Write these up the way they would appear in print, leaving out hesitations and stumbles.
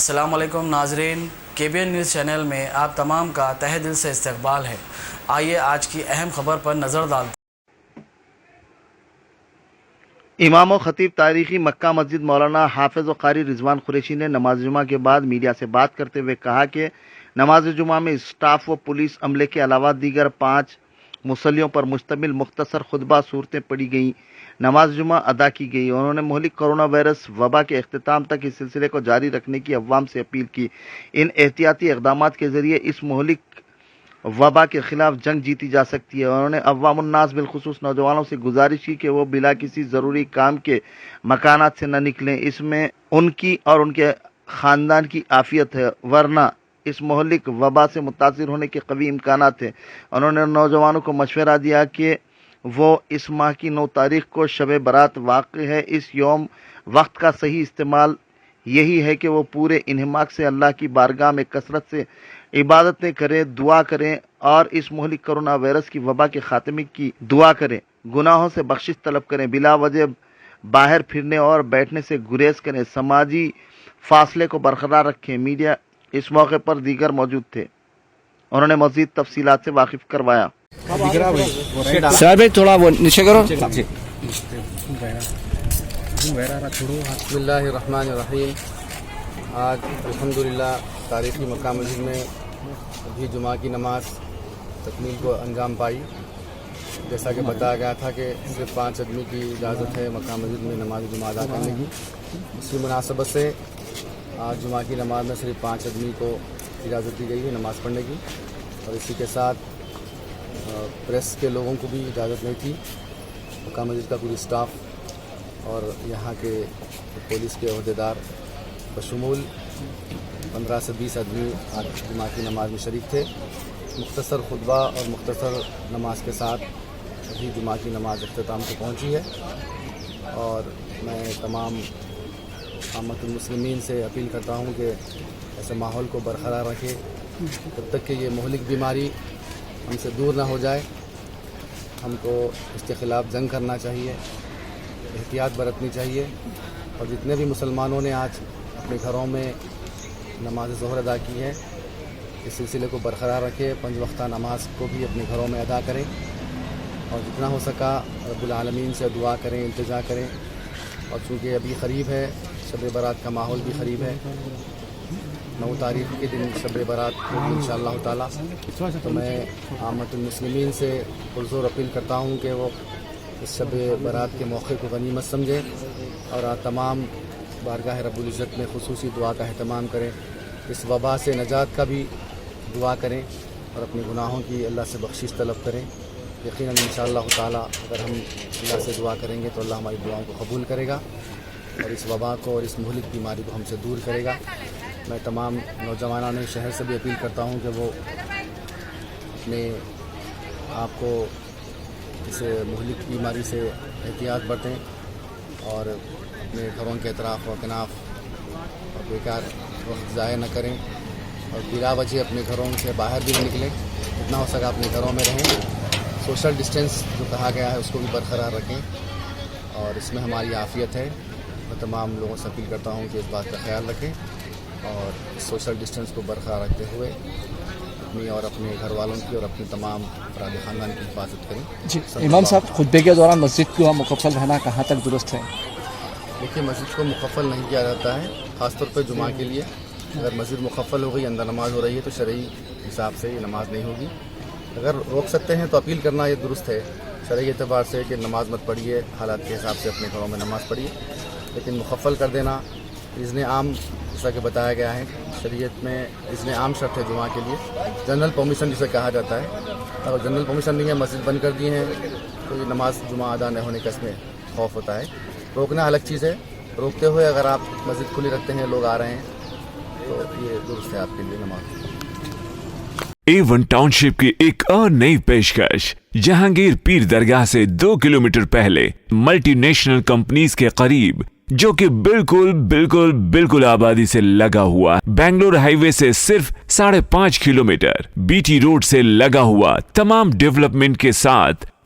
السلام علیکم ناظرین، KBN نیوز چینل میں آپ تمام کا تہہ دل سے استقبال ہے۔ آئیے آج کی اہم خبر پر نظر ڈالتے ہیں۔ امام و خطیب تاریخی مکہ مسجد مولانا حافظ و قاری رضوان قریشی نے نماز جمعہ کے بعد میڈیا سے بات کرتے ہوئے کہا کہ نماز جمعہ میں اسٹاف و پولیس عملے کے علاوہ دیگر 5 مصلیوں پر مشتمل مختصر خطبہ صورتیں پڑھی گئیں، نماز جمعہ ادا کی گئی۔ انہوں نے مہلک کرونا وائرس وبا کے اختتام تک اس سلسلے کو جاری رکھنے کی عوام سے اپیل کی۔ ان احتیاطی اقدامات کے ذریعے اس مہلک وبا کے خلاف جنگ جیتی جا سکتی ہے۔ انہوں نے عوام الناس بالخصوص نوجوانوں سے گزارش کی کہ وہ بلا کسی ضروری کام کے مکانات سے نہ نکلیں، اس میں ان کی اور ان کے خاندان کی عافیت ہے، ورنہ اس مہلک وبا سے متاثر ہونے کے قوی امکانات ہیں۔ انہوں نے نوجوانوں کو مشورہ دیا کہ وہ اس ماہ کی 9 تاریخ کو شب برات واقع ہے، اس یوم وقت کا صحیح استعمال یہی ہے کہ وہ پورے انہماک سے اللہ کی بارگاہ میں کثرت سے عبادتیں کریں، دعا کریں اور اس مہلک کرونا وائرس کی وبا کے خاتمے کی دعا کریں، گناہوں سے بخشش طلب کریں، بلا وجہ باہر پھرنے اور بیٹھنے سے گریز کریں، سماجی فاصلے کو برقرار رکھیں۔ میڈیا اس موقع پر دیگر موجود تھے۔ انہوں نے مزید تفصیلات سے واقف کروایا۔ سر بھائی تھوڑا وہ نیچے کرو۔ بسم اللہ الرحمن الرحیم۔ آج الحمدللہ تاریخی مکہ مسجد میں ابھی جمعہ کی نماز تکمیل کو انجام پائی۔ جیسا کہ بتایا گیا تھا کہ صرف 5 آدمی کی اجازت ہے مکہ مسجد میں نماز جمعہ ادا کرنے کی۔ اسی مناسبت سے آج جمعہ کی نماز میں صرف 5 آدمی کو اجازت دی گئی ہے نماز پڑھنے کی، اور اسی کے ساتھ پریس کے لوگوں کو بھی اجازت نہیں تھی۔ مکہ مسجد کا پوری اسٹاف اور یہاں کے پولیس کے عہدیدار بشمول 15 سے 20 آدمی آج جمعہ کی نماز میں شریک تھے۔ مختصر خطبہ اور مختصر نماز کے ساتھ ابھی جمعہ کی نماز اختتام کو پہنچی ہے، اور میں تمام عامت المسلمین سے اپیل کرتا ہوں کہ ایسے ماحول کو برقرار رکھے جب تک کہ یہ مہلک بیماری ہم سے دور نہ ہو جائے۔ ہم کو اس کے خلاف جنگ کرنا چاہیے، احتیاط برتنی چاہیے، اور جتنے بھی مسلمانوں نے آج اپنے گھروں میں نماز ظہر ادا کی ہے اس سلسلے کو برقرار رکھے، 5 وقتہ نماز کو بھی اپنے گھروں میں ادا کریں، اور جتنا ہو سکا رب العالمین سے دعا کریں، التجا کریں۔ اور چونکہ ابھی قریب ہے، شب برات کا ماحول بھی قریب ہے، 9 تاریخ کے دن شب برات ہوگی انشاءاللہ تعالیٰ، تو میں عامت المسلمین سے پرزور اپیل کرتا ہوں کہ وہ اس شب برات کے موقع کو غنیمت سمجھیں اور تمام بارگاہ رب العزت میں خصوصی دعا کا اہتمام کریں، اس وبا سے نجات کا بھی دعا کریں اور اپنے گناہوں کی اللہ سے بخشش طلب کریں۔ یقیناً انشاءاللہ تعالیٰ اگر ہم اللہ سے دعا کریں گے تو اللہ ہماری دعاؤں کو قبول کرے گا اور اس وبا کو اور اس مہلک بیماری کو ہم سے دور کرے گا۔ میں تمام نوجوانان شہر سے بھی اپیل کرتا ہوں کہ وہ اپنے آپ کو اس مہلک بیماری سے احتیاط برتیں اور اپنے گھروں کے اطراف و کناف اور بیکار وقت ضائع نہ کریں، اور بلا وجہ اپنے گھروں سے باہر بھی نہ نکلیں، جتنا ہو سکا اپنے گھروں میں رہیں، سوشل ڈسٹینس جو کہا گیا ہے اس کو بھی برقرار رکھیں، اور اس میں ہماری عافیت ہے۔ میں تمام لوگوں سے اپیل کرتا ہوں کہ اس بات کا خیال رکھیں اور سوشل ڈسٹینس کو برقرار رکھتے ہوئے اپنی اور اپنے گھر والوں کی اور اپنے تمام افراد خاندان کی حفاظت کریں۔ جی امام صاحب، خطبے کے دوران مسجد کو مکفل رہنا کہاں تک درست ہے؟ دیکھیے، مسجد کو مکفل نہیں کیا جاتا ہے، خاص طور پہ جمعہ کے لیے۔ اگر مسجد مکفل ہو گئی، اندر نماز ہو رہی ہے، تو شرعی حساب سے یہ نماز نہیں ہوگی۔ اگر روک سکتے ہیں تو اپیل کرنا یہ درست ہے شرعی اعتبار سے کہ نماز مت پڑھیے، حالات کے حساب سے اپنے گھروں میں نماز پڑھیے، لیکن مکفل کر دینا اذن عام جیسا کہ بتایا گیا ہے شریعت میں اذن عام شرط ہے جمعہ کے لیے، جنرل پرمیشن جسے کہا جاتا ہے۔ اگر جنرل پرمیشن نہیں ہے، مسجد بند کر دی ہیں، تو یہ نماز جمعہ ادا نہ ہونے کا اس میں خوف ہوتا ہے۔ روکنا الگ چیز ہے، روکتے ہوئے اگر آپ مسجد کھلی رکھتے ہیں، لوگ آ رہے ہیں، تو یہ درست ہے آپ کے لیے نماز۔ A1 ٹاؤن شپ کی ایک اور نئی پیشکش، جہانگیر پیر درگاہ سے 2 کلومیٹر پہلے ملٹی نیشنل کمپنیز کے قریب، جو کہ بالکل آبادی سے لگا ہوا، بنگلور ہائی وے سے صرف 5.5 کلومیٹر، BT روڈ سے لگا ہوا، تمام ڈیولپمنٹ کے ساتھ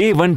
A1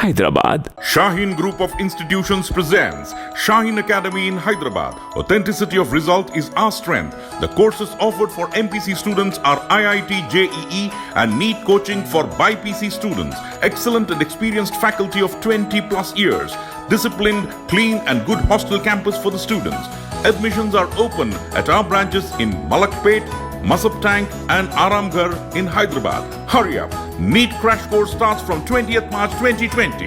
Hyderabad. Shaheen Group of Institutions presents Shaheen Academy in Hyderabad. Authenticity of result is our strength. The courses offered for MPC students are IIT, JEE and NEET coaching for BIPC students. Excellent and experienced faculty of 20 plus years. Disciplined, clean and good hostel campus for the students. Admissions are open at our branches in Malakpet, Masab Tank and Aramghar in Hyderabad. Hurry up. NEET crash course starts from 20th March 2020.